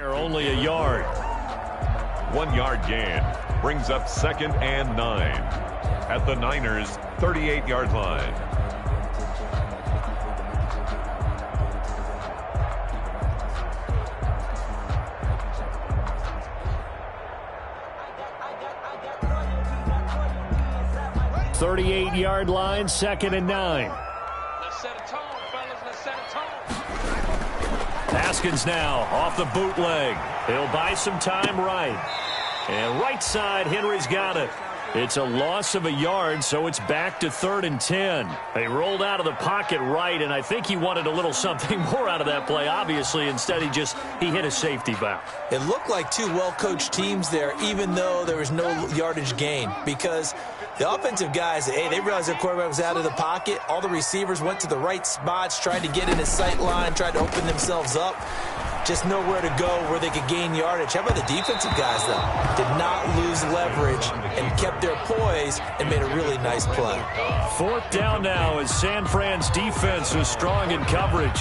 Only a yard. 1 yard gain brings up 2nd and 9 at the Niners' 38-yard line. .38-yard line, 2nd and 9. Let's set a tone, fellas. Let's set a tone. Haskins now off the bootleg. He'll buy some time right. And right side, Henry's got it. It's a loss of a yard, so it's back to 3rd and 10. They rolled out of the pocket right, and I think he wanted a little something more out of that play, obviously. Instead, he hit a safety valve. It looked like two well-coached teams there, even though there was no yardage gain, because the offensive guys, hey, they realized their quarterback was out of the pocket. All the receivers went to the right spots, tried to get in his sight line, tried to open themselves up. Just nowhere to go where they could gain yardage. How about the defensive guys, though? Did not lose leverage and kept their poise and made a really nice play. 4th down now as San Fran's defense was strong in coverage.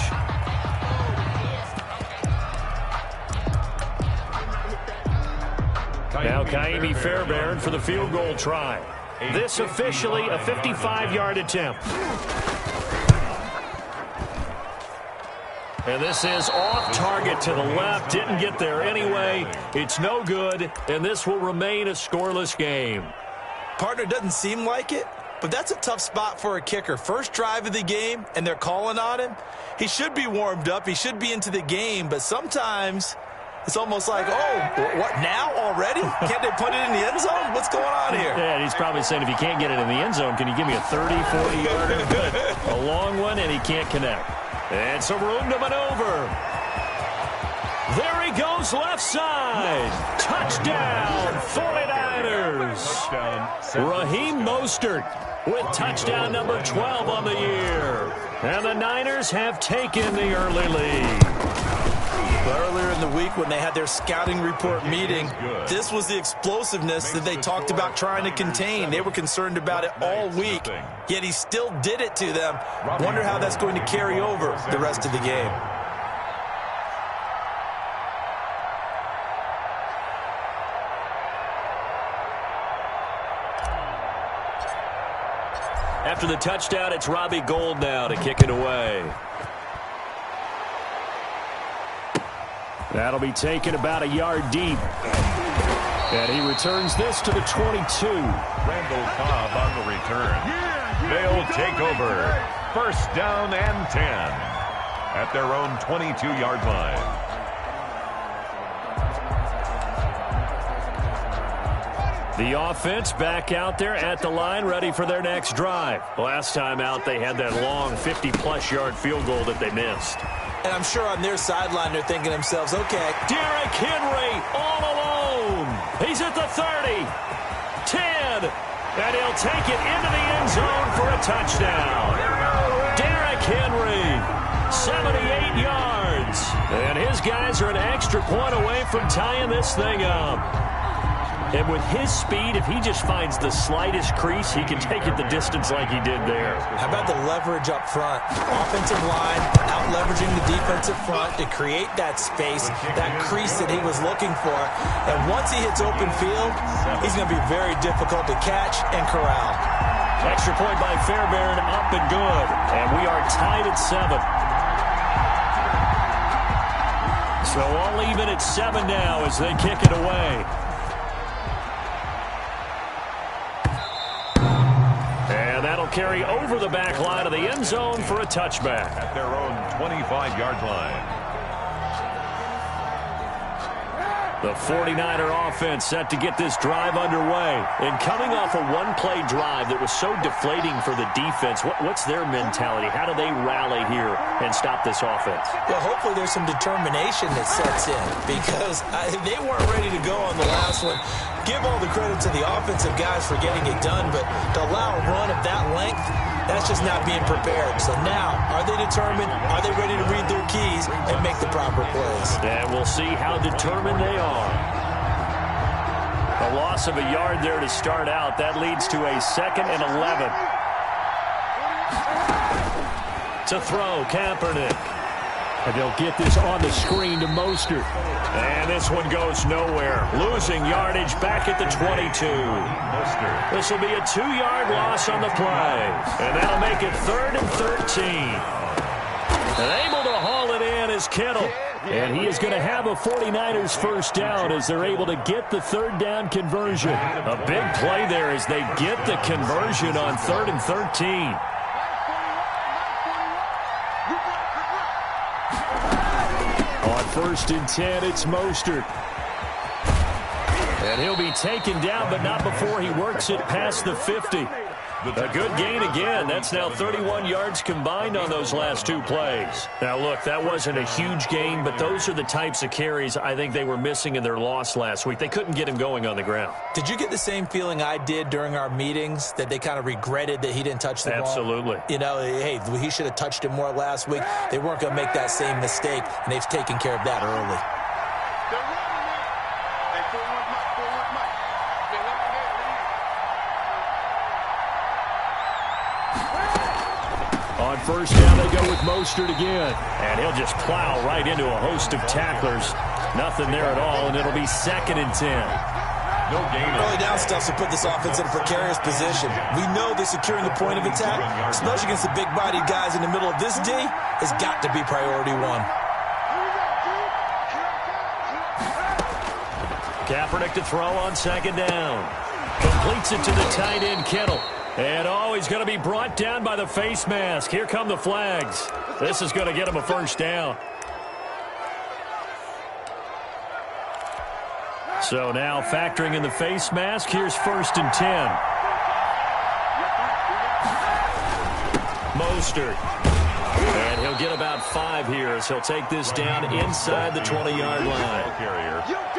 Now Chichtcb Fairbairn for the field goal try. This officially a 55-yard attempt. And this is off target to the left. Didn't get there anyway. It's no good, and this will remain a scoreless game. Partner, doesn't seem like it, but that's a tough spot for a kicker. First drive of the game, and they're calling on him. He should be warmed up. He should be into the game, but sometimes it's almost like, oh, what, now already? Can't they put it in the end zone? What's going on here? Yeah, and he's probably saying, if you can't get it in the end zone, can you give me a 30, 40-yarder? A long one, and he can't connect. And some room to maneuver. There he goes left side. Touchdown, 49ers. Raheem Mostert with touchdown number 12 on the year. And the Niners have taken the early lead. Earlier in the week when they had their scouting report meeting, this was the explosiveness that they talked about trying to contain. They were concerned about it all week, yet he still did it to them. Wonder how that's going to carry over the rest of the game. After the touchdown, it's Robbie Gould now to kick it away. That'll be taken about a yard deep. And he returns this to the 22. Randall Cobb on the return. They'll take over. 1st down and 10 at their own 22-yard line. The offense back out there at the line, ready for their next drive. Last time out, they had that long 50-plus yard field goal that they missed. And I'm sure on their sideline they're thinking to themselves, okay. Derrick Henry all alone. He's at the 30, 10, and he'll take it into the end zone for a touchdown. Derrick Henry, 78 yards. And his guys are an extra point away from tying this thing up. And with his speed, if he just finds the slightest crease, he can take it the distance like he did there. How about the leverage up front? Offensive line out-leveraging the defensive front to create that space, that crease that he was looking for. And once he hits open field, he's going to be very difficult to catch and corral. Extra point by Fairbairn, up and good. And we are tied at 7. So all even at 7 now as they kick it away. That'll carry over the back line of the end zone for a touchback. At their own 25-yard line. The 49er offense set to get this drive underway. And coming off a one-play drive that was so deflating for the defense, what's their mentality? How do they rally here and stop this offense? Well, hopefully there's some determination that sets in because they weren't ready to go on the last one. Give all the credit to the offensive guys for getting it done, but to allow a run of that length, that's just not being prepared. So now, are they determined? Are they ready to read their keys and make the proper plays? And we'll see how determined they are. A loss of a yard there to start out. That leads to a 2nd and 11. To throw, Kaepernick. And they'll get this on the screen to Mostert. And this one goes nowhere. Losing yardage back at the 22. This will be a 2-yard loss on the play. And that'll make it 3rd and 13. And able to haul it in is Kittle. And he is going to have a 49ers first down as they're able to get the 3rd down conversion. A big play there as they get the conversion on 3rd and 13. On 1st and 10, it's Mostert. And he'll be taken down, but not before he works it past the 50. A good gain again. That's now 31 yards combined on those last 2 plays. Now, look, that wasn't a huge gain, but those are the types of carries I think they were missing in their loss last week. They couldn't get him going on the ground. Did you get the same feeling I did during our meetings, that they kind of regretted that he didn't touch the ball? Absolutely. You know, hey, he should have touched it more last week. They weren't going to make that same mistake, and they've taken care of that early. On 1st down, they go with Mostert again. And he'll just plow right into a host of tacklers. Nothing there at all, and it'll be 2nd and 10. No gain. Early down stuff will put this offense in a precarious position. We know that securing the point of attack, especially against the big-bodied guys in the middle of this D, has got to be priority 1. Kaepernick to throw on 2nd down. Completes it to the tight end, Kittle. And he's going to be brought down by the face mask. Here come the flags. This is going to get him a first down. So now factoring in the face mask, here's 1st and 10. Mostert. And he'll get about 5 here as he'll take this down inside the 20-yard line.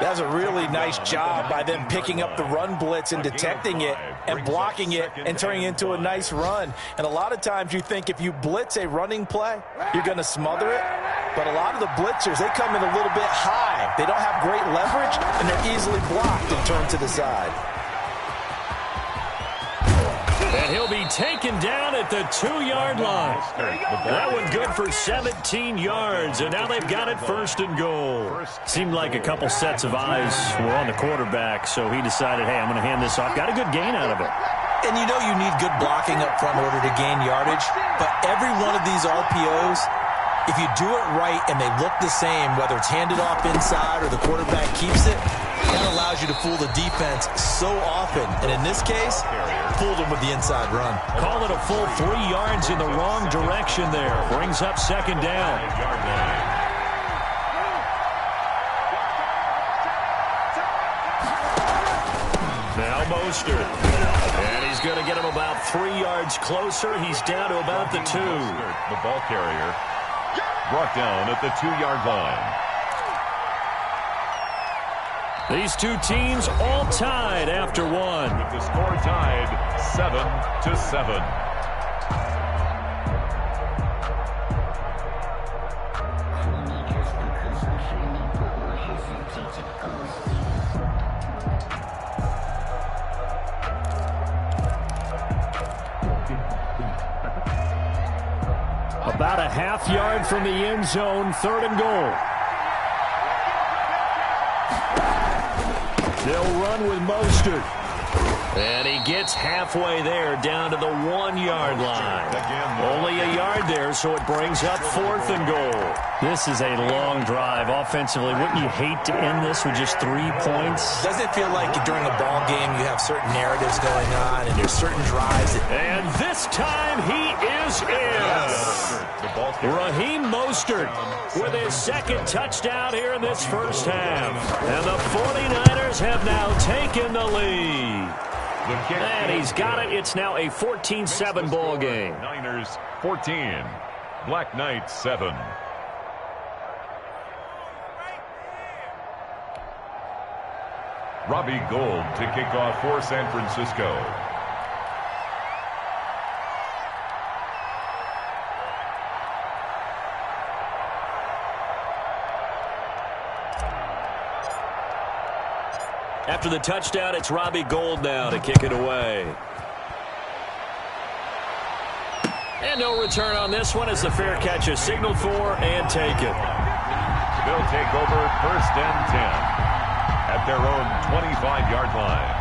That's a really nice job by them picking up the run blitz and detecting it and blocking it and turning it into a nice run. And a lot of times you think if you blitz a running play, you're going to smother it. But a lot of the blitzers, they come in a little bit high. They don't have great leverage, and they're easily blocked and turned to the side. And he'll be taken down at the 2-yard line. That one good for 17 yards, and now they've got it 1st and goal. Seemed like a couple sets of eyes were on the quarterback, so he decided, hey, I'm going to hand this off. Got a good gain out of it. And you know you need good blocking up front in order to gain yardage, but every one of these RPOs, if you do it right and they look the same, whether it's handed off inside or the quarterback keeps it, that allows you to fool the defense so often. And in this case, fooled them with the inside run. Call it a full 3 yards in the wrong direction there. Brings up 2nd down. Now Mostert. And he's going to get him about 3 yards closer. He's down to about the 2. The ball carrier brought down at the 2-yard line. These two teams all tied after 1. With the score tied 7-7. About a half yard from the end zone, 3rd and goal. They'll run with Mostert. And he gets halfway there, down to the 1-yard line. Only a yard there, so it brings up 4th and goal. This is a long drive offensively. Wouldn't you hate to end this with just 3 points? Doesn't it feel like during a ball game you have certain narratives going on and there's certain drives? And this time he is in. Raheem Mostert with his 2nd touchdown here in this first half. And the 49ers have now taken the lead. And he's got it. It's now a 14-7 ball game. Niners 14, Black Knights 7. Robbie Gould to kick off for San Francisco. After the touchdown, it's Robbie Gould now to kick it away. And no return on this one as the fair catch is signaled for and taken. They'll take over 1st and 10 at their own 25-yard line.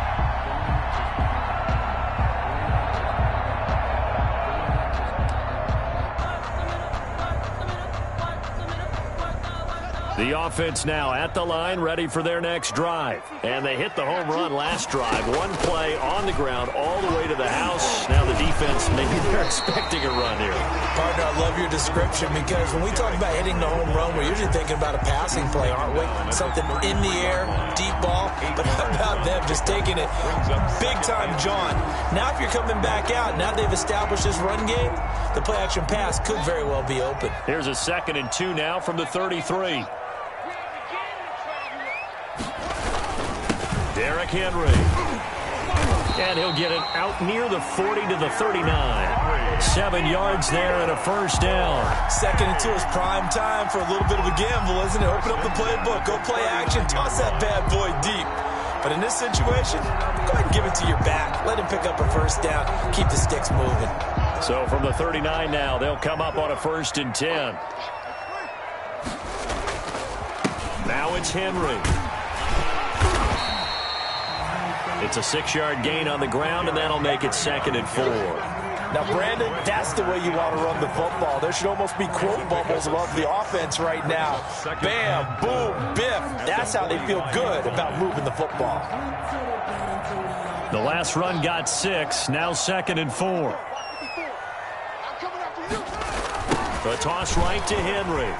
The offense now at the line, ready for their next drive. And they hit the home run last drive. One play on the ground all the way to the house. Now the defense, maybe they're expecting a run here. Partner, I love your description because when we talk about hitting the home run, we're usually thinking about a passing play, aren't we? Something in the air, deep ball. But how about them just taking it big-time John? Now if you're coming back out, now they've established this run game, the play-action pass could very well be open. Here's a 2nd and 2 now from the 33. Derrick Henry. And he'll get it out near the 40 to the 39. 7 yards there and a first down. 2nd and 2 is prime time for a little bit of a gamble, isn't it? Open up the playbook, go play action, toss that bad boy deep. But in this situation, go ahead and give it to your back. Let him pick up a first down. Keep the sticks moving. So from the 39 now, they'll come up on a 1st and 10. Now it's Henry. It's a 6-yard gain on the ground, and that'll make it 2nd and 4. Now, Brandon, that's the way you want to run the football. There should almost be quote bubbles above the offense right now. Bam, boom, biff. That's how they feel good about moving the football. The last run got 6. Now 2nd and 4. The toss right to Henry.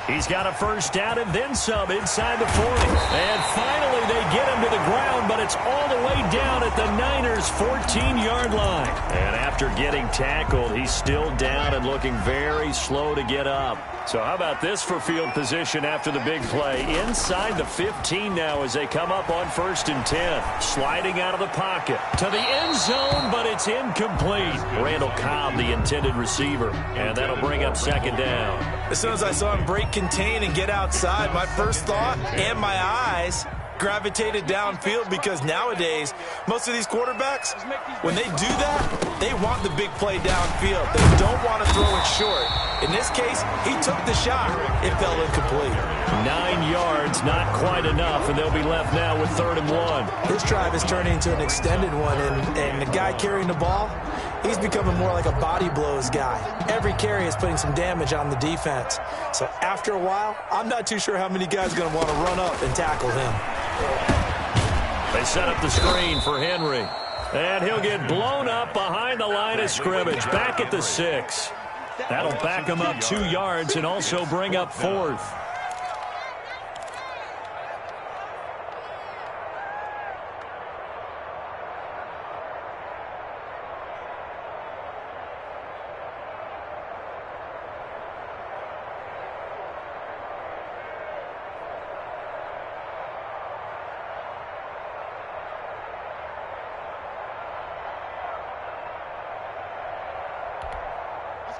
He's got a first down and then some inside the 40. And finally they get him to the ground, but it's all the way down at the Niners' 14-yard line. And after getting tackled, he's still down and looking very slow to get up. So how about this for field position after the big play? Inside the 15 now as they come up on 1st and 10. Sliding out of the pocket to the end zone, but it's incomplete. Randall Cobb, the intended receiver. And that'll bring up 2nd down. As soon as I saw him break contain and get outside, my first thought and my eyes gravitated downfield because nowadays, most of these quarterbacks, when they do that, they want the big play downfield. They don't want to throw it short. In this case, he took the shot. It fell incomplete. 9 yards, not quite enough, and they'll be left now with 3rd and 1. This drive is turning into an extended one, and the guy carrying the ball, he's becoming more like a body blows guy. Every carry is putting some damage on the defense. So after a while, I'm not too sure how many guys are going to want to run up and tackle him. They set up the screen for Henry. And he'll get blown up behind the line of scrimmage, back at the 6. That'll back him up 2 yards and also bring up 4th.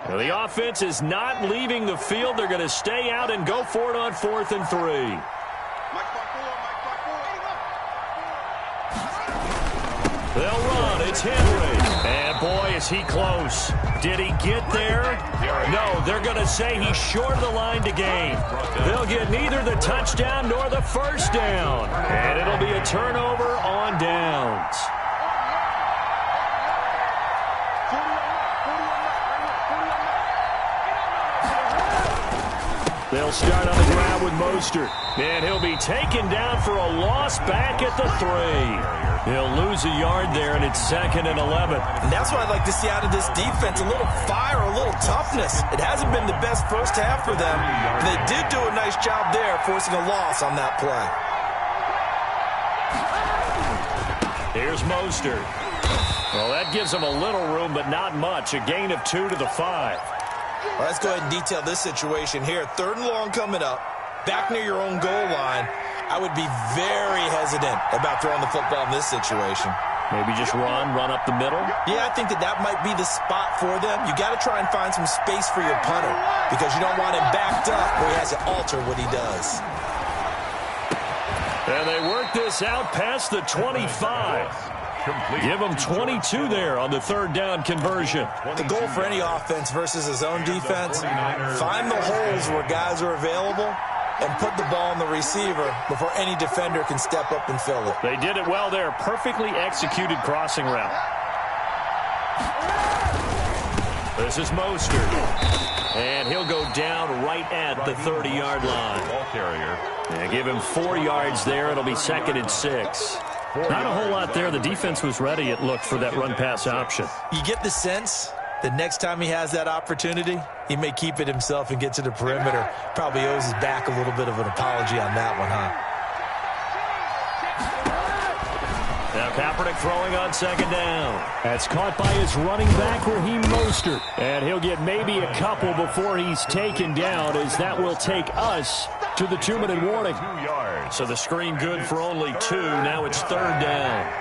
Well, the offense is not leaving the field. They're going to stay out and go for it on 4th and 3. They'll run. It's Henry. And, boy, is he close. Did he get there? No, they're going to say he's short of the line to gain. They'll get neither the touchdown nor the first down. And it'll be a turnover on downs. They'll start on the ground with Mostert. And he'll be taken down for a loss back at the 3. He'll lose a yard there, and it's 2nd and 11. And that's what I'd like to see out of this defense, a little fire, a little toughness. It hasn't been the best first half for them, but they did do a nice job there, forcing a loss on that play. Here's Mostert. Well, that gives him a little room, but not much. A gain of 2 to the 5. Well, let's go ahead and detail this situation here. 3rd and long coming up, back near your own goal line. I would be very hesitant about throwing the football in this situation. Maybe just run up the middle? Yeah, I think that might be the spot for them. You got to try and find some space for your punter because you don't want him backed up where he has to alter what he does. And they work this out past the 25. Incomplete. Give him 22 there on the third down conversion. The goal for any offense versus his own defense, find the holes where guys are available and put the ball on the receiver before any defender can step up and fill it. They did it well there. Perfectly executed crossing route. This is Mostert. And he'll go down right at the 30-yard line. Ball carrier. And give him 4 yards there. It'll be 2nd and 6. Not a whole lot there. The defense was ready, it looked, for that run-pass option. You get the sense that next time he has that opportunity, he may keep it himself and get to the perimeter. Probably owes his back a little bit of an apology on that one, huh? Now Kaepernick throwing on 2nd down. That's caught by his running back, Raheem Mostert. And he'll get maybe a couple before he's taken down, as that will take us to the 2-minute warning. 2 yards. So the screen good for only 2. Now it's 3rd down.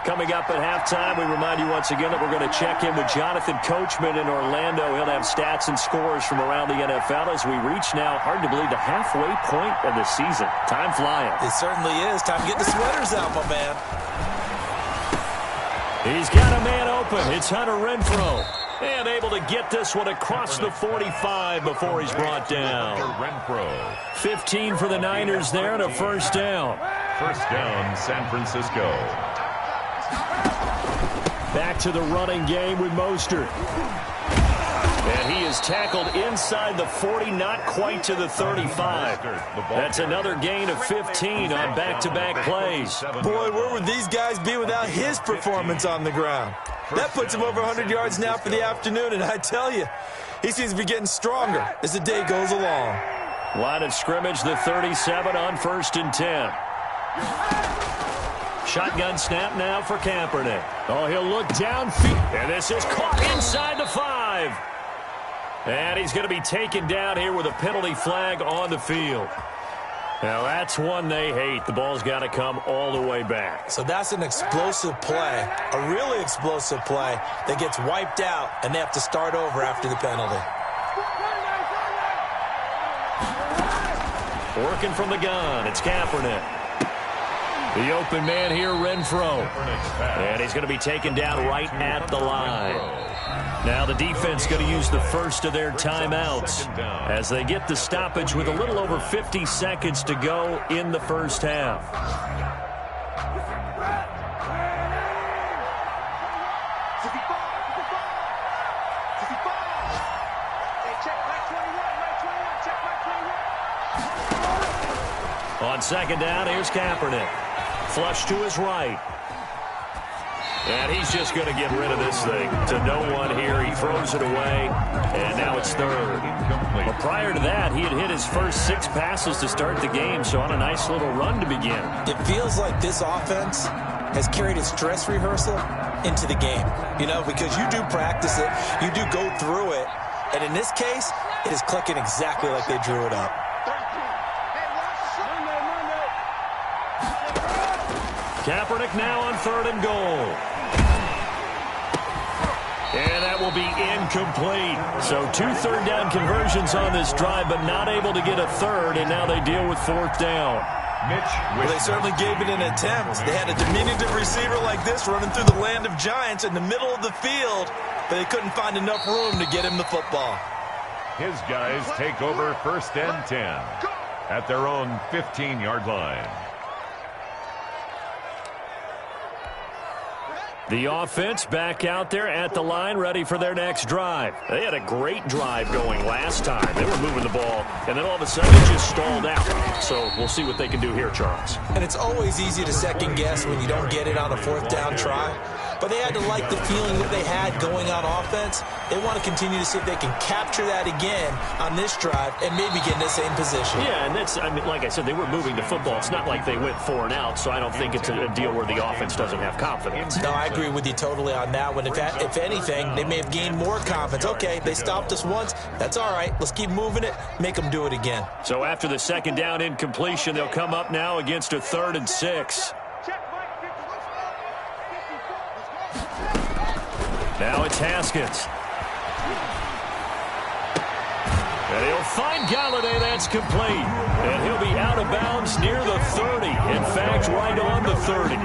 Coming up at halftime, we remind you once again that we're going to check in with Jonathan Coachman in Orlando. He'll have stats and scores from around the NFL as we reach now, hard to believe, the halfway point of the season. Time flying. It certainly is. Time to get the sweaters out, my man. He's got a man open. It's Hunter Renfrow. And able to get this one across the 45 before he's brought down. Renfrow. 15 for the Niners there and a 1st down. 1st down, San Francisco. Back to the running game with Mostert. And he is tackled inside the 40, not quite to the 35. That's another gain of 15 on back-to-back plays. Boy, where would these guys be without his performance on the ground? That puts him over 100 yards now for the afternoon, and I tell you, he seems to be getting stronger as the day goes along. Line of scrimmage, the 37 on 1st and 10. Shotgun snap now for Kaepernick. Oh, he'll look downfield. And this is caught inside the 5. And he's going to be taken down here with a penalty flag on the field. Now, that's one they hate. The ball's got to come all the way back. So that's an explosive play, a really explosive play that gets wiped out, and they have to start over after the penalty. Working from the gun, it's Kaepernick. The open man here, Renfrow. And he's going to be taken down right at the line. Now the defense going to use the first of their timeouts as they get the stoppage with a little over 50 seconds to go in the first half. On 2nd down, here's Kaepernick. Flush to his right. And he's just going to get rid of this thing to no one here. He throws it away, and now it's 3rd. But prior to that, he had hit his first 6 passes to start the game, so on a nice little run to begin. It feels like this offense has carried its dress rehearsal into the game. You know, because you do practice it, you do go through it, and in this case, it is clicking exactly like they drew it up. Kaepernick now on 3rd and goal. And that will be incomplete. So 2 third-down conversions on this drive, but not able to get a 3rd, and now they deal with 4th down. Well, they certainly gave it an attempt. They had a diminutive receiver like this running through the land of giants in the middle of the field, but they couldn't find enough room to get him the football. His guys take over 1st and 10 at their own 15-yard line. The offense back out there at the line, ready for their next drive. They had a great drive going last time. They were moving the ball, and then all of a sudden it just stalled out. So we'll see what they can do here, Charles. And it's always easy to second guess when you don't get it on a 4th down try. But they had to like the feeling that they had going on offense. They want to continue to see if they can capture that again on this drive and maybe get in the same position. Yeah, and that's, I mean, like I said, they were moving the football. It's not like they went 4 and out, so I don't think it's a deal where the offense doesn't have confidence. No, I agree with you totally on that one. If anything, they may have gained more confidence. Okay, they stopped us once. That's all right. Let's keep moving it. Make them do it again. So after the 2nd down incompletion, they'll come up now against a 3rd and 6. Now it's Haskins. And he'll find Galladay. That's complete. And he'll be out of bounds near the 30. In fact, right on the 30.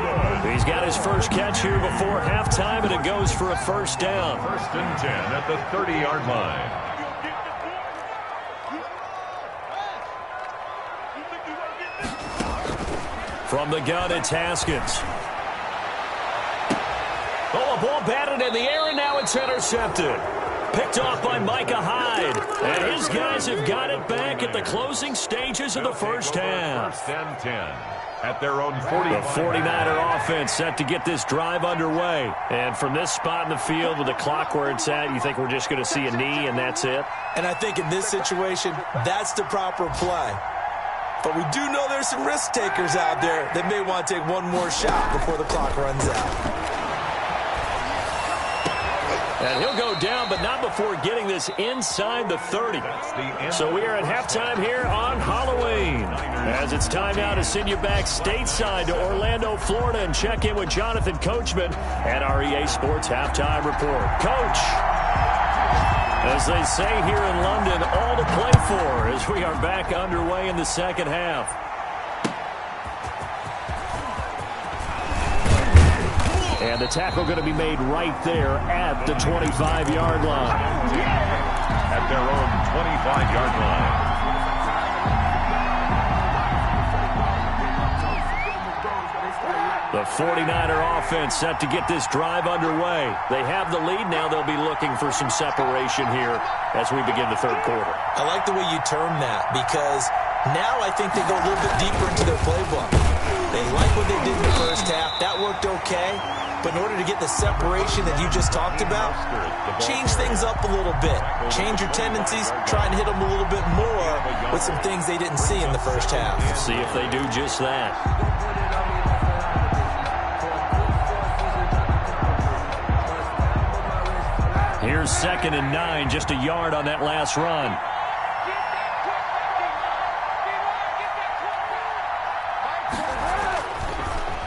He's got his first catch here before halftime, and it goes for a first down. 1st and 10 at the 30-yard line. From the gun, it's Haskins. Oh, a ball batted in the air, and now it's intercepted. Picked off by Micah Hyde. And his guys have got it back at the closing stages of the first half. 1st and 10 at their own 40. The 49er offense set to get this drive underway. And from this spot in the field with the clock where it's at, you think we're just going to see a knee and that's it? And I think in this situation, that's the proper play. But we do know there's some risk takers out there that may want to take one more shot before the clock runs out. And he'll go down, but not before getting this inside the 30. So we are at halftime here on Halloween. As it's time now to send you back stateside to Orlando, Florida, and check in with Jonathan Coachman at our EA Sports Halftime Report. Coach, as they say here in London, all to play for as we are back underway in the second half. And the tackle going to be made right there at the 25-yard line. At their own 25-yard line. The 49er offense set to get this drive underway. They have the lead. Now they'll be looking for some separation here as we begin the third quarter. I like the way you term that because now I think they go a little bit deeper into their playbook. They like what they did in the first half. That worked okay. But in order to get the separation that you just talked about, change things up a little bit. Change your tendencies, try and hit them a little bit more with some things they didn't see in the first half. See if they do just that. Here's 2nd and 9, just a yard on that last run.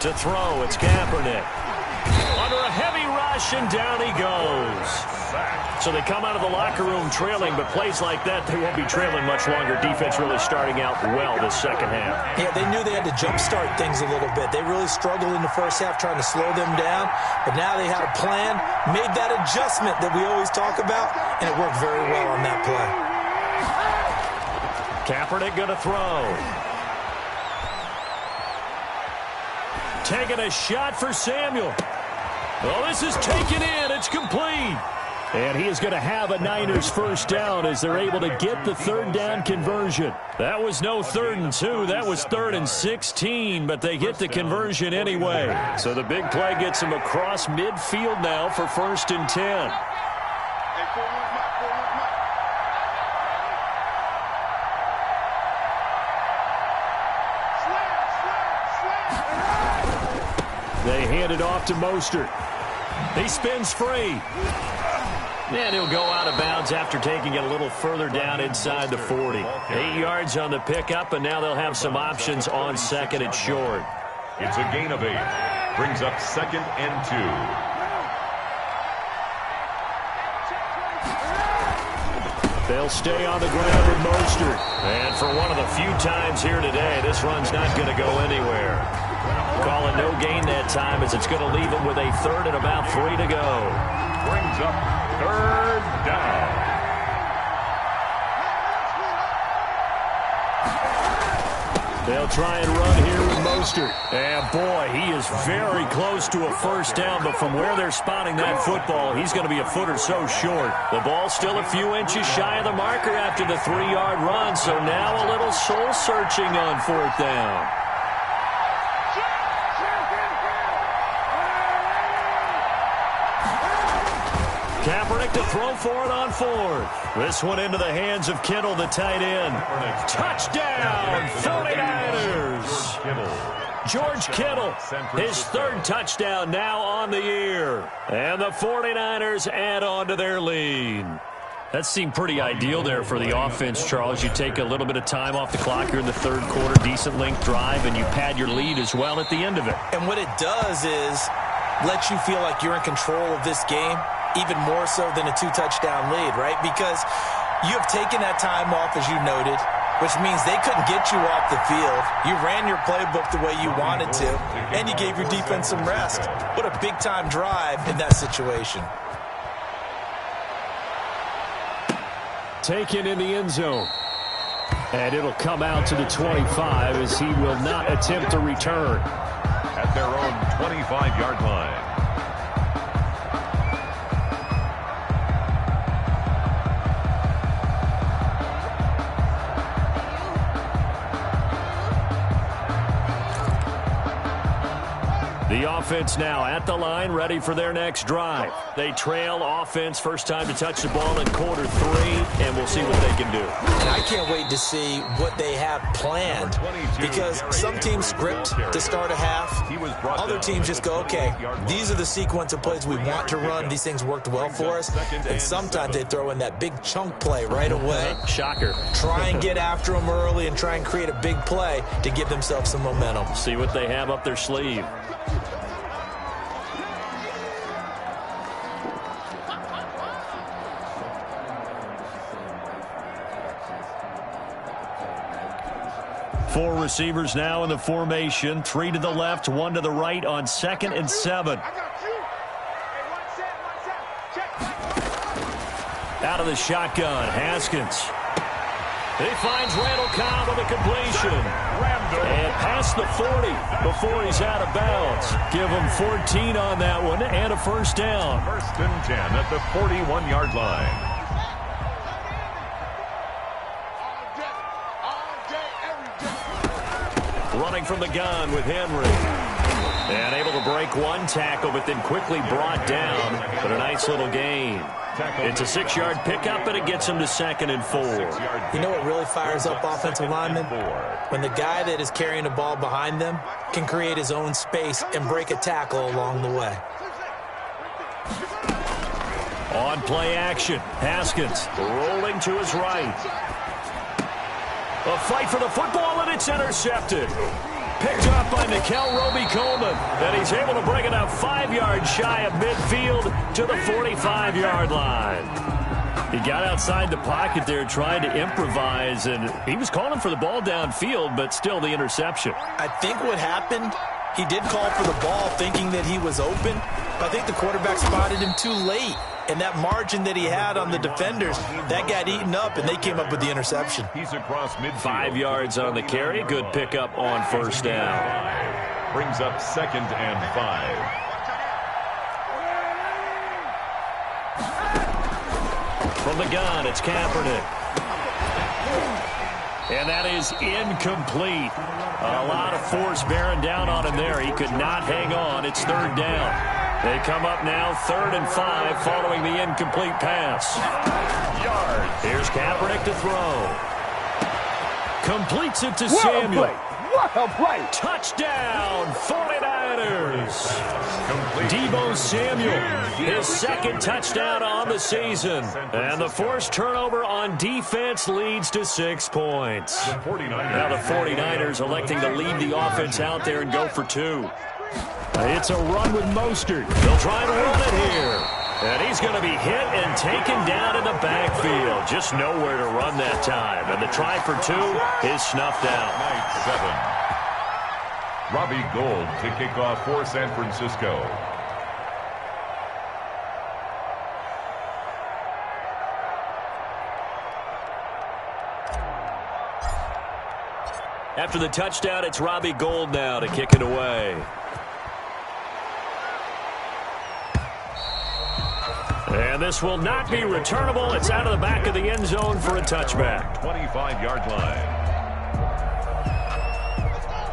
To throw, it's Kaepernick. Under a heavy rush, and down he goes. So they come out of the locker room trailing, but plays like that, they won't be trailing much longer. Defense really starting out well this second half. Yeah, they knew they had to jumpstart things a little bit. They really struggled in the first half trying to slow them down, but now they had a plan, made that adjustment that we always talk about, and it worked very well on that play. Kaepernick going to throw. Taking a shot for Samuel. Well, this is taken in. It's complete. And he is going to have a Niners first down as they're able to get the third down conversion. That was no 3rd and 2. That was 3rd and 16, but they get the conversion anyway. So the big play gets them across midfield now for 1st and 10. They hand it off to Mostert. He spins free. And he'll go out of bounds after taking it a little further down inside the 40. 8 yards on the pickup, and now they'll have some options on 2nd and short. It's a gain of 8. Brings up 2nd and 2. They'll stay on the ground with Mostert. And for one of the few times here today, this run's not going to go anywhere. Call it no gain that time as it's going to leave them with a 3rd and about 3 to go. Brings up 3rd down. They'll try and run here with Mostert. And boy, he is very close to a first down, but from where they're spotting that football, he's going to be a foot or so short. The ball's still a few inches shy of the marker after the 3-yard run, so now a little soul-searching on 4th down. Kaepernick to throw for it on 4th. This one into the hands of Kittle, the tight end. Touchdown, 49ers. George Kittle, his 3rd touchdown now on the year. And the 49ers add on to their lead. That seemed pretty ideal there for the offense, Charles. You take a little bit of time off the clock here in the 3rd quarter, decent length drive, and you pad your lead as well at the end of it. And what it does is let you feel like you're in control of this game, even more so than a 2-touchdown lead, right? Because You have taken that time off, as you noted, which means they couldn't get you off the field. You ran your playbook the way you wanted to, and you gave your defense some rest. What a big-time drive in that situation. Taken in the end zone. And it'll come out to the 25 as he will not attempt to return. At their own 25-yard line. The offense now at the line, ready for their next drive. They trail offense, first time to touch the ball in quarter 3, and we'll see what they can do. And I can't wait to see what they have planned, because some teams script to start a half. Other teams just go, okay, these are the sequence of plays we want to run. These things worked well for us. And sometimes they throw in that big chunk play right away. Shocker. Try and get after them early and try and create a big play to give themselves some momentum. See what they have up their sleeve. Four receivers now in the formation. 3 to the left, 1 to the right on 2nd and 7. Out of the shotgun, Haskins. He finds Randall Cobb with a completion. And past the 40 before he's out of bounds. Give him 14 on that one and a first down. 1st and 10 at the 41-yard line. Running from the gun with Henry. And able to break one tackle, but then quickly brought down. But a nice little gain. It's a 6-yard pickup, and it gets him to 2nd and 4. You know what really fires up offensive linemen? When the guy that is carrying the ball behind them can create his own space and break a tackle along the way. On play action, Haskins rolling to his right. A fight for the football, and it's intercepted. Picked up by Nickel Roby-Coleman. And he's able to bring it out 5 yards shy of midfield to the 45-yard line. He got outside the pocket there trying to improvise, and he was calling for the ball downfield, but still the interception. I think what happened, he did call for the ball thinking that he was open, but I think the quarterback spotted him too late. And that margin that he had on the defenders, that got eaten up, and they came up with the interception. He's across midfield. 5 yards on the carry. Good pickup on first down. Brings up 2nd and 5. From the gun, it's Kaepernick. And that is incomplete. A lot of force bearing down on him there. He could not hang on. It's 3rd down. They come up now 3rd and 5 following the incomplete pass. Here's Kaepernick to throw. Completes it to Samuel. What a play! Touchdown, 49ers. Deebo Samuel, his 2nd touchdown on the season. And the forced turnover on defense leads to 6 points. Now the 49ers electing to lead the offense out there and go for 2. It's a run with Mostert. They'll try to run it here. And he's going to be hit and taken down in the backfield. Just nowhere to run that time. And the try for 2 is snuffed out. 7. Robbie Gould to kick off for San Francisco. After the touchdown, it's Robbie Gould now to kick it away. And this will not be returnable. It's out of the back of the end zone for a touchback. 25-yard line.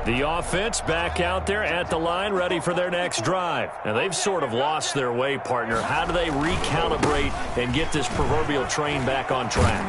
The offense back out there at the line, ready for their next drive. Now, they've sort of lost their way, partner. How do they recalibrate and get this proverbial train back on track?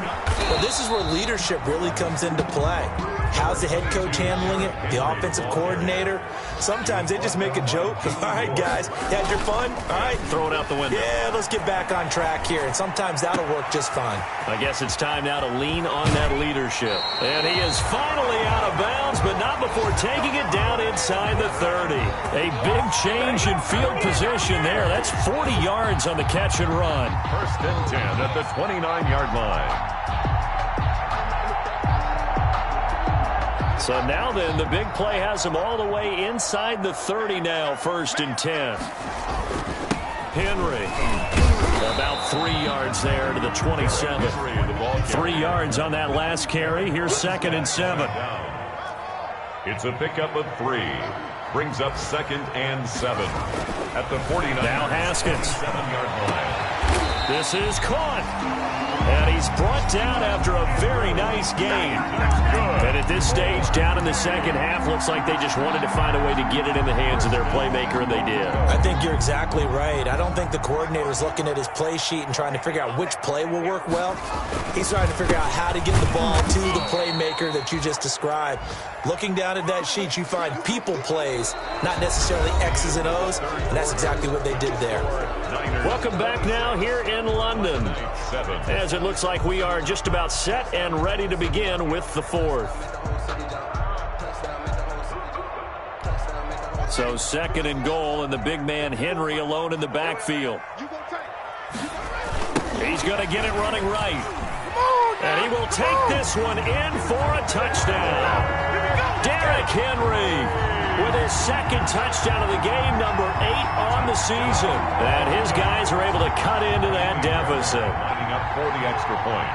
Well, this is where leadership really comes into play. How's the head coach handling it? The offensive coordinator? Sometimes they just make a joke. All right, guys, you had your fun? All right. Throw it out the window. Yeah, let's get back on track here. And sometimes that'll work just fine. I guess it's time now to lean on that leadership. And he is finally out of bounds, but not before taking it down inside the 30. A big change in field position there. That's 40 yards on the catch and run. First and 10 at the 29-yard line. So now then, the big play has them all the way inside the 30 now, first and 10. Henry, about 3 yards there to the 27. 3 yards on that last carry. Here's second and 7. It's a pickup of 3. Brings up second and 7 at the 49. Now Haskins. 7-yard line. This is caught. And he's brought down after a very nice game. And at this stage, down in the second half, looks like they just wanted to find a way to get it in the hands of their playmaker, and they did. I think you're exactly right. I don't think the coordinator's looking at his play sheet and trying to figure out which play will work well. He's trying to figure out how to get the ball to the playmaker that you just described. Looking down at that sheet, you find people plays, not necessarily X's and O's, and that's exactly what they did there. Welcome back now here in London, as it looks like we are just about set and ready to begin with the fourth. So second and goal, and the big man Henry alone in the backfield. He's going to get it running right. And he will take this one in for a touchdown. Derrick Henry with his second touchdown of the game, number 8 on the season. And his guys are able to cut into that deficit. Lining up for the extra point.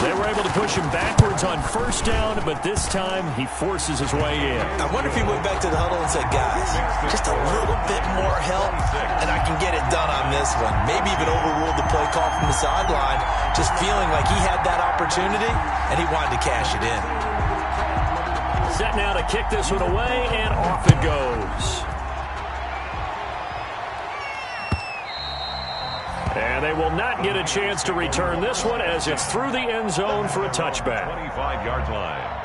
They were able to push him backwards on first down, but this time he forces his way in. I wonder if he went back to the huddle and said, guys, just a little bit more help, and I can get it done on this one. Maybe even overruled the play call from the sideline, just feeling like he had that opportunity, and he wanted to cash it in. Set now to kick this one away, and off it goes. And they will not get a chance to return this one as it's through the end zone for a touchback. 25-yard line.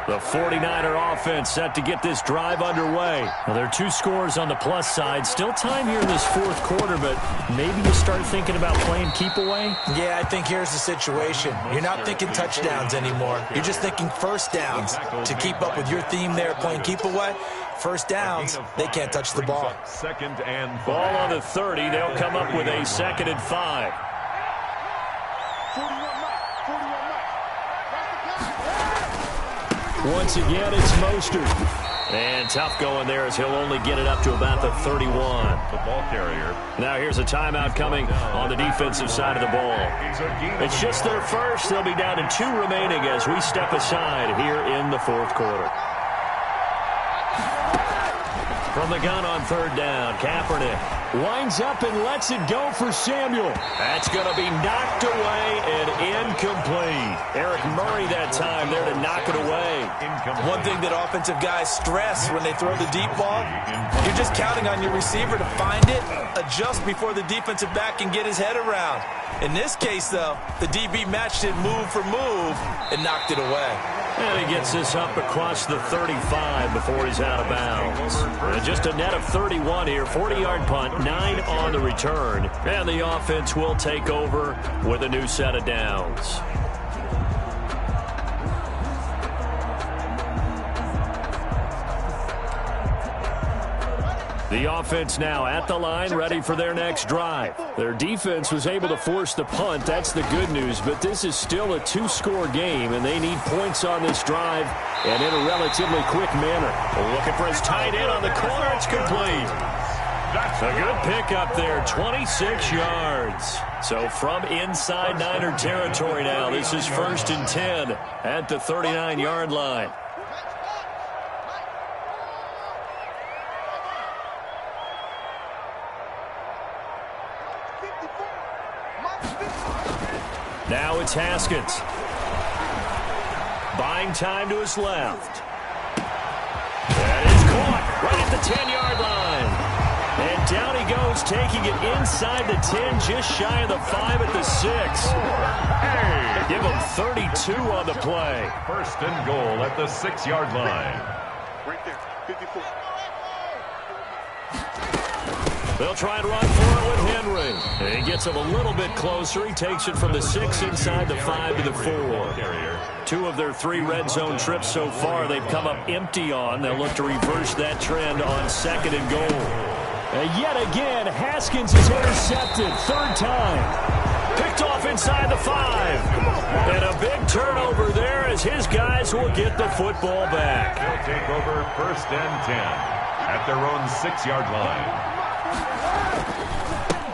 The 49er offense set to get this drive underway. Well, there are 2 scores on the plus side. Still time here in this fourth quarter, but maybe you start thinking about playing keep away? Yeah, I think here's the situation. You're not thinking touchdowns anymore. You're just thinking first downs. To keep up with your theme there, playing keep away, first downs, they can't touch the ball. Second and 5. Ball on the 30. They'll come up with a second and 5. Once again, it's Mostert. And tough going there as he'll only get it up to about the 31. The ball carrier. Now here's a timeout coming on the defensive side of the ball. It's just their first. They'll be down to 2 remaining as we step aside here in the fourth quarter. From the gun on third down, Kaepernick winds up and lets it go for Samuel. That's going to be knocked away and incomplete. Eric Murray that time there to knock it away. One thing that offensive guys stress when they throw the deep ball, you're just counting on your receiver to find it, adjust before the defensive back can get his head around. In this case, though, the DB matched it move for move and knocked it away. And he gets this up across the 35 before he's out of bounds. And just a net of 31 here, 40-yard punt, 9 on the return. And the offense will take over with a new set of downs. The offense now at the line, ready for their next drive. Their defense was able to force the punt. That's the good news, but this is still a 2-score game, and they need points on this drive and in a relatively quick manner. Looking for his tight end on the corner. It's complete. That's a good pickup there, 26 yards. So from inside Niner territory now, this is first and 10 at the 39-yard line. Now it's Haskins. Buying time to his left. That is caught right at the 10-yard line. And down he goes, taking it inside the 10, just shy of the 5 at the 6. Hey, give him 32 on the play. First and goal at the 6-yard line. Right there, 54. They'll try and run for it with Henry. And he gets him a little bit closer. He takes it from the 6 inside the 5 to the 4. 2 of their 3 red zone trips so far they've come up empty on. They'll look to reverse that trend on 2nd and goal. And yet again, Haskins is intercepted. 3rd time. Picked off inside the 5. And a big turnover there as his guys will get the football back. They'll take over 1st and 10 at their own 6-yard line.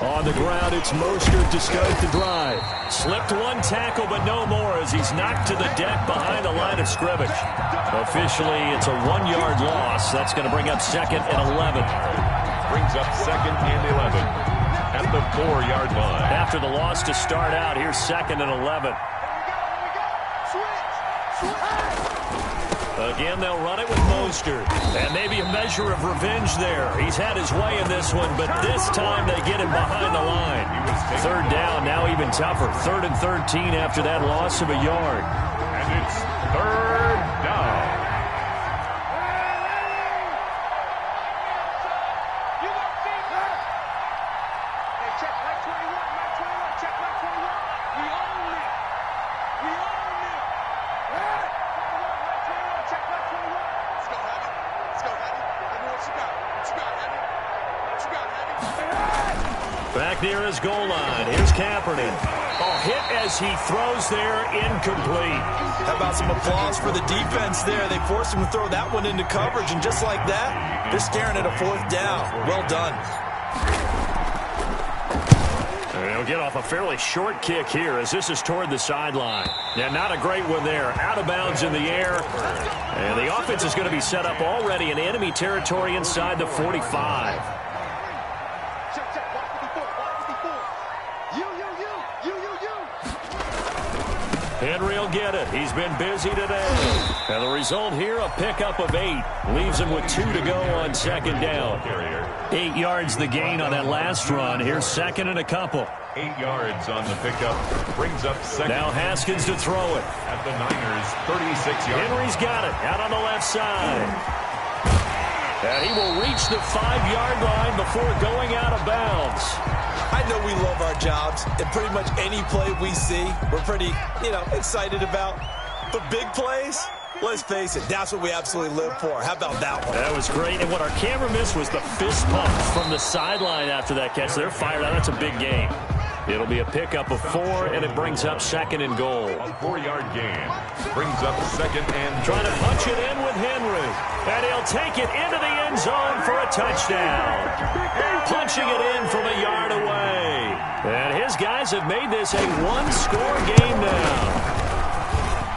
On the ground, it's Mostert to start the drive. Slipped 1 tackle, but no more as he's knocked to the deck behind the line of scrimmage. Officially, it's a 1-yard loss. That's going to bring up 2nd and 11. Brings up 2nd and 11 at the 4-yard line. After the loss to start out, here's 2nd and 11. Again, they'll run it with Mostert. And maybe a measure of revenge there. He's had his way in this one, but this time they get him behind the line. 3rd down, now even tougher. 3rd and 13 after that loss of a yard. And it's 3rd down. Back near his goal line. Here's Kaepernick. A hit as he throws there, incomplete. How about some applause for the defense there? They forced him to throw that one into coverage, and just like that, they're staring at a 4th down. Well done. And he'll get off a fairly short kick here as this is toward the sideline. Yeah, not a great one there. Out of bounds in the air. And the offense is going to be set up already in enemy territory inside the 45. Henry will get it. He's been busy today. And the result here, a pickup of 8. Leaves him with 2 to go on 2nd down. 8 yards the gain on that last run. Here's 2nd and a couple. 8 yards on the pickup. Brings up 2nd. Now Haskins to throw it. At the Niners' 36-yard. Henry's got it. Out on the left side. And he will reach the 5-yard line before going out of bounds. I know we love our jobs, and pretty much any play we see, we're pretty, excited about. But big plays, let's face it, that's what we absolutely live for. How about that one? That was great, and what our camera missed was the fist pump from the sideline after that catch. They're fired out. That's a big game. It'll be a pickup of 4, and it brings up 2nd and goal. A 4-yard gain. Brings up 2nd and goal. Trying to punch it in with Henry. And he'll take it into the end zone for a touchdown. Punching it in from a yard away. And his guys have made this a 1-score game now.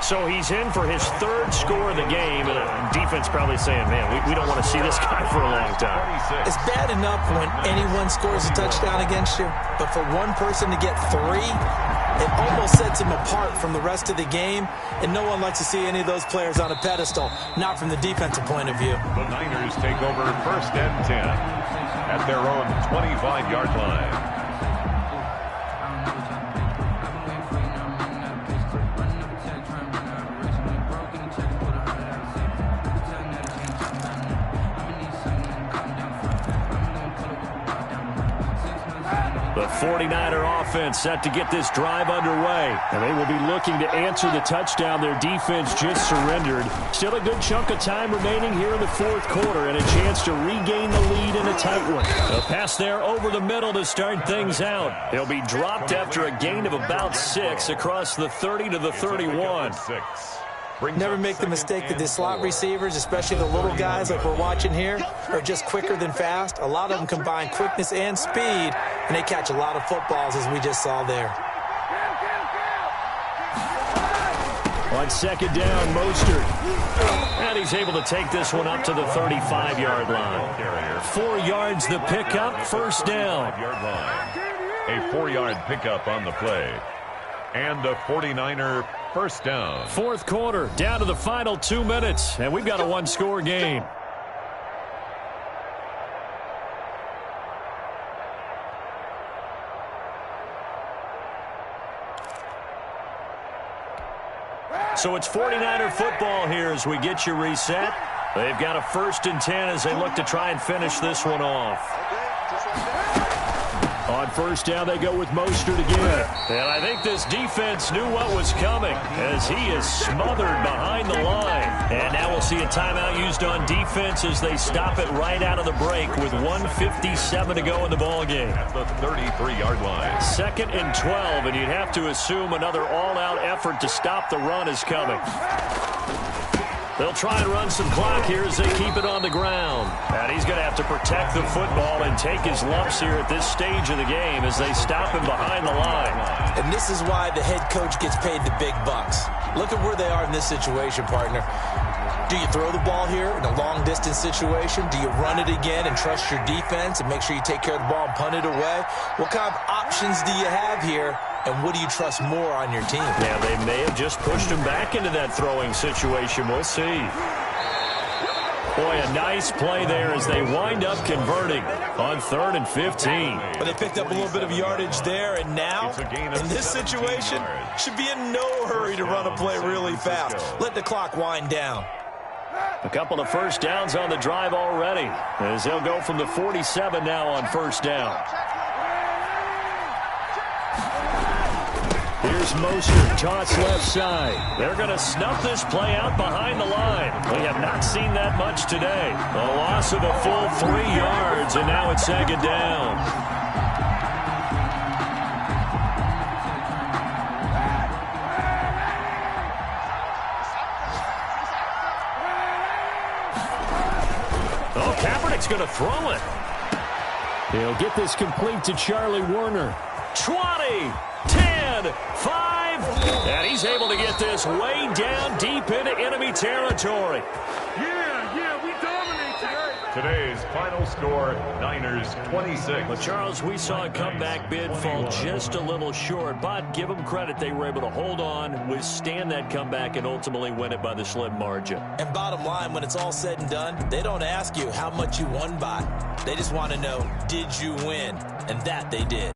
So he's in for his 3rd score of the game. And the defense probably saying, man, we don't want to see this guy for a long time. It's bad enough when anyone scores a touchdown against you, but for one person to get 3, it almost sets him apart from the rest of the game, and no one likes to see any of those players on a pedestal, not from the defensive point of view. The Niners take over 1st and 10 at their own 25-yard line. The 49er offense set to get this drive underway. And they will be looking to answer the touchdown their defense just surrendered. Still a good chunk of time remaining here in the 4th quarter and a chance to regain the lead in a tight one. A pass there over the middle to start things out. They'll be dropped after a gain of about 6 across the 30 to the 31. Never make the mistake that the slot receivers, especially the little guys like we're watching here, are just quicker than fast. A lot of them combine quickness and speed, and they catch a lot of footballs, as we just saw there. On 2nd down, Mostert. And he's able to take this one up to the 35-yard line. 4 yards the pickup, 1st down. A 4-yard pickup on the play. And a 49er 1st down. 4th quarter, down to the final 2 minutes, and we've got a 1-score game. So it's 49er football here as we get you reset. They've got a 1st and 10 as they look to try and finish this one off. On first down, they go with Mostert again. And I think this defense knew what was coming as he is smothered behind the line. And now we'll see a timeout used on defense as they stop it right out of the break with 1:57 to go in the ballgame. At the 33-yard line. 2nd and 12, and you'd have to assume another all-out effort to stop the run is coming. They'll try and run some clock here as they keep it on the ground. And he's going to have to protect the football and take his lumps here at this stage of the game as they stop him behind the line. And this is why the head coach gets paid the big bucks. Look at where they are in this situation, partner. Do you throw the ball here in a long-distance situation? Do you run it again and trust your defense and make sure you take care of the ball and punt it away? What kind of options do you have here, and what do you trust more on your team? Yeah, they may have just pushed him back into that throwing situation. We'll see. Boy, a nice play there as they wind up converting on 3rd and 15. But they picked up a little bit of yardage there, and now, in this situation, should be in no hurry to run a play really fast. Let the clock wind down. A couple of first downs on the drive already as they'll go from the 47 now on first down. Here's Mostert, toss left side. They're going to snuff this play out behind the line. We have not seen that much today. A loss of a full 3 yards, and now it's 2nd down. Oh, Kaepernick's going to throw it. He'll get this complete to Charlie Warner. 20, 10, 5, and he's able to get this way down deep into enemy territory. Yeah, we dominate today. Today's final score, Niners 26. Well, Charles, we saw a comeback bid fall just a little short, but give them credit. They were able to hold on, withstand that comeback, and ultimately win it by the slim margin. And bottom line, when it's all said and done, they don't ask you how much you won by. They just want to know, did you win? And that they did.